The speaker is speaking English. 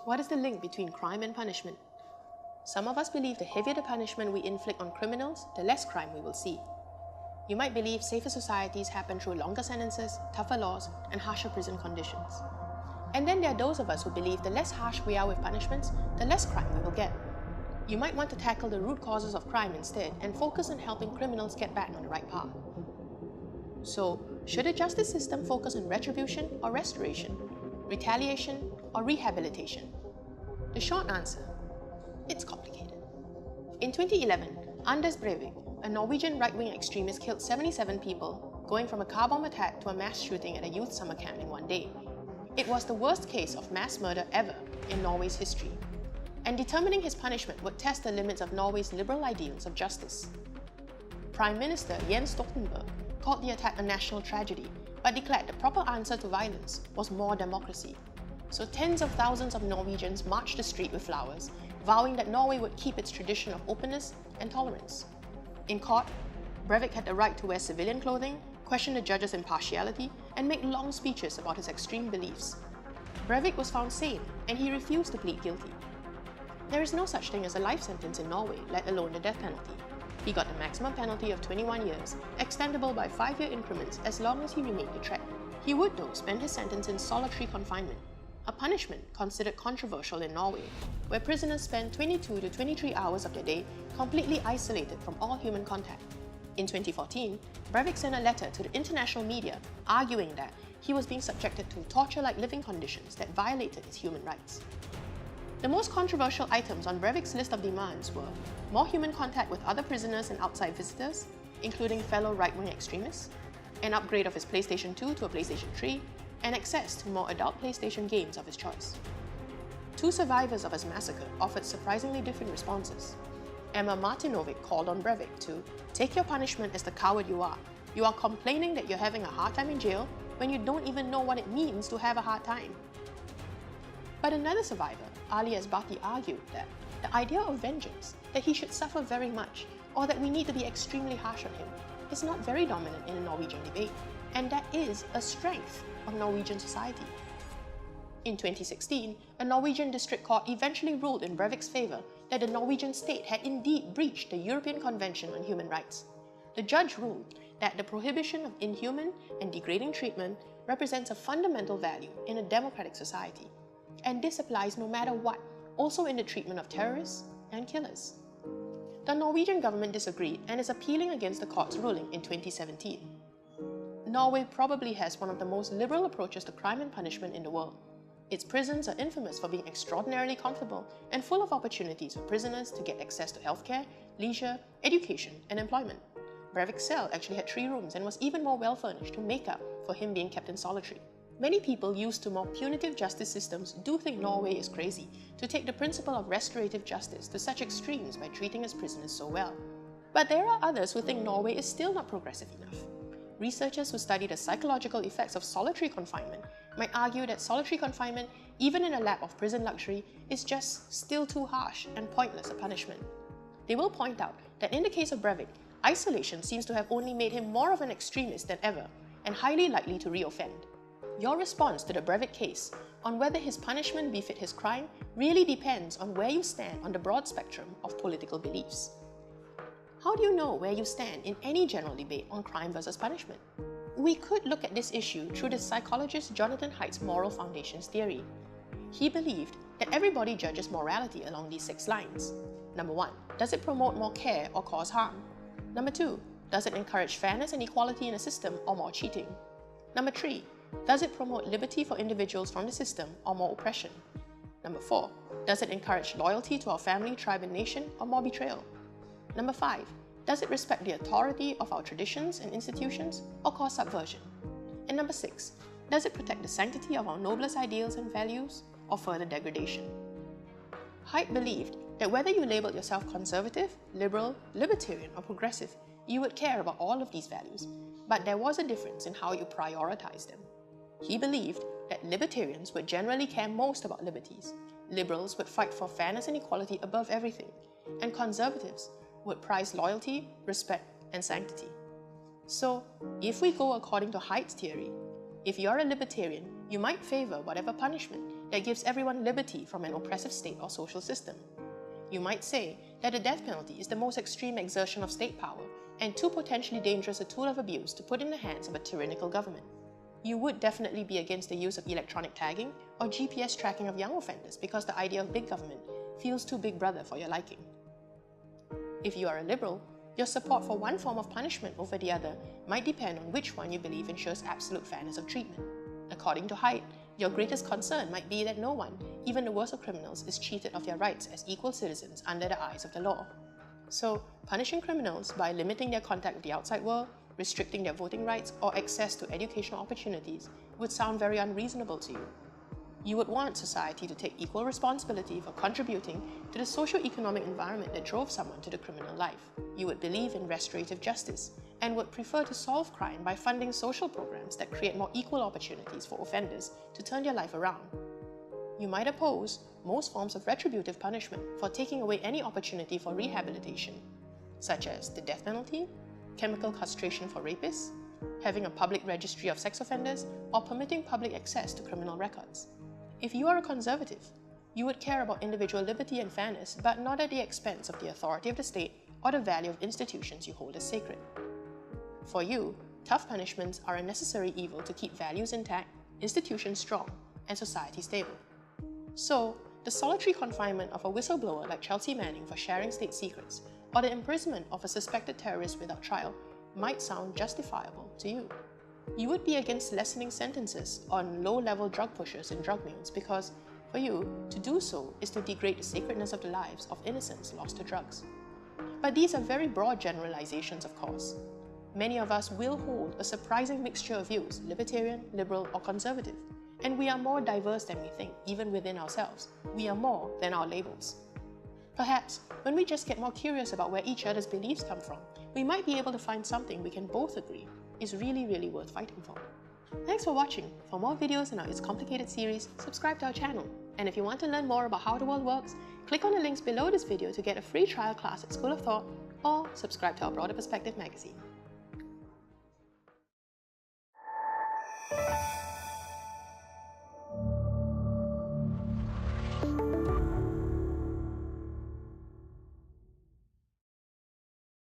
What is the link between crime and punishment? Some of us believe the heavier the punishment we inflict on criminals, the less crime we will see. You might believe safer societies happen through longer sentences, tougher laws, and harsher prison conditions. And then there are those of us who believe the less harsh we are with punishments, the less crime we will get. You might want to tackle the root causes of crime instead and focus on helping criminals get back on the right path. So, should the justice system focus on retribution or restoration, retaliation or rehabilitation? The short answer: it's complicated. In 2011, Anders Breivik, a Norwegian right-wing extremist, killed 77 people, going from a car bomb attack to a mass shooting at a youth summer camp in one day. It was the worst case of mass murder ever in Norway's history, and determining his punishment would test the limits of Norway's liberal ideals of justice. Prime Minister Jens Stoltenberg called the attack a national tragedy, but declared the proper answer to violence was more democracy. So tens of thousands of Norwegians marched the street with flowers, vowing that Norway would keep its tradition of openness and tolerance. In court, Breivik had the right to wear civilian clothing, question the judge's impartiality, and make long speeches about his extreme beliefs. Breivik was found sane, and he refused to plead guilty. There is no such thing as a life sentence in Norway, let alone the death penalty. He got the maximum penalty of 21 years, extendable by 5-year increments as long as he remained a threat. He would, though, spend his sentence in solitary confinement, a punishment considered controversial in Norway, where prisoners spend 22 to 23 hours of their day completely isolated from all human contact. In 2014, Breivik sent a letter to the international media arguing that he was being subjected to torture-like living conditions that violated his human rights. The most controversial items on Breivik's list of demands were more human contact with other prisoners and outside visitors, including fellow right-wing extremists, an upgrade of his PlayStation 2 to a PlayStation 3, and access to more adult PlayStation games of his choice. Two survivors of his massacre offered surprisingly different responses. Emma Martinovic called on Breivik to take your punishment as the coward you are. You are complaining that you're having a hard time in jail when you don't even know what it means to have a hard time. But another survivor, Ali Esbati, argued that the idea of vengeance, that he should suffer very much, or that we need to be extremely harsh on him, is not very dominant in the Norwegian debate, and that is a strength of Norwegian society. In 2016, a Norwegian district court eventually ruled in Breivik's favor that the Norwegian state had indeed breached the European Convention on Human Rights. The judge ruled that the prohibition of inhuman and degrading treatment represents a fundamental value in a democratic society, and this applies no matter what, also in the treatment of terrorists and killers. The Norwegian government disagreed and is appealing against the court's ruling in 2017. Norway probably has one of the most liberal approaches to crime and punishment in the world. Its prisons are infamous for being extraordinarily comfortable and full of opportunities for prisoners to get access to healthcare, leisure, education, and employment. Breivik's cell actually had 3 rooms and was even more well-furnished to make up for him being kept in solitary. Many people used to more punitive justice systems do think Norway is crazy to take the principle of restorative justice to such extremes by treating its prisoners so well. But there are others who think Norway is still not progressive enough. Researchers who study the psychological effects of solitary confinement might argue that solitary confinement, even in a lap of prison luxury, is just still too harsh and pointless a punishment. They will point out that in the case of Breivik, isolation seems to have only made him more of an extremist than ever and highly likely to re-offend. Your response to the Breivik case on whether his punishment befit his crime really depends on where you stand on the broad spectrum of political beliefs. How do you know where you stand in any general debate on crime versus punishment? We could look at this issue through the psychologist Jonathan Haidt's moral foundations theory. He believed that everybody judges morality along these 6 lines. Number 1, does it promote more care or cause harm? Number 2, does it encourage fairness and equality in a system or more cheating? Number 3, does it promote liberty for individuals from the system or more oppression? Number 4, does it encourage loyalty to our family, tribe, and nation or more betrayal? Number 5, does it respect the authority of our traditions and institutions or cause subversion? And number 6, does it protect the sanctity of our noblest ideals and values or further degradation? Haidt believed that whether you labeled yourself conservative, liberal, libertarian, or progressive, you would care about all of these values, but there was a difference in how you prioritize them. He believed that libertarians would generally care most about liberties, liberals would fight for fairness and equality above everything, and conservatives would prize loyalty, respect, and sanctity. So, if we go according to Haidt's theory, if you're a libertarian, you might favor whatever punishment that gives everyone liberty from an oppressive state or social system. You might say that the death penalty is the most extreme exertion of state power and too potentially dangerous a tool of abuse to put in the hands of a tyrannical government. You would definitely be against the use of electronic tagging or GPS tracking of young offenders because the idea of big government feels too big brother for your liking. If you are a liberal, your support for one form of punishment over the other might depend on which one you believe ensures absolute fairness of treatment. According to Haidt, your greatest concern might be that no one, even the worst of criminals, is cheated of their rights as equal citizens under the eyes of the law. So, punishing criminals by limiting their contact with the outside world, restricting their voting rights, or access to educational opportunities would sound very unreasonable to you. You would want society to take equal responsibility for contributing to the socio-economic environment that drove someone to the criminal life. You would believe in restorative justice and would prefer to solve crime by funding social programs that create more equal opportunities for offenders to turn their life around. You might oppose most forms of retributive punishment for taking away any opportunity for rehabilitation, such as the death penalty, chemical castration for rapists, having a public registry of sex offenders, or permitting public access to criminal records. If you are a conservative, you would care about individual liberty and fairness, but not at the expense of the authority of the state or the value of institutions you hold as sacred. For you, tough punishments are a necessary evil to keep values intact, institutions strong, and society stable. So, the solitary confinement of a whistleblower like Chelsea Manning for sharing state secrets, or the imprisonment of a suspected terrorist without trial, might sound justifiable to you. You would be against lessening sentences on low-level drug pushers and drug mules because, for you, to do so is to degrade the sacredness of the lives of innocents lost to drugs. But these are very broad generalizations, of course. Many of us will hold a surprising mixture of views, libertarian, liberal, or conservative, and we are more diverse than we think, even within ourselves. We are more than our labels. Perhaps, when we just get more curious about where each other's beliefs come from, we might be able to find something we can both agree is really, really worth fighting for. Thanks for watching. For more videos in our It's Complicated series, subscribe to our channel. And if you want to learn more about how the world works, click on the links below this video to get a free trial class at School of Thought, or subscribe to our Broader Perspective magazine.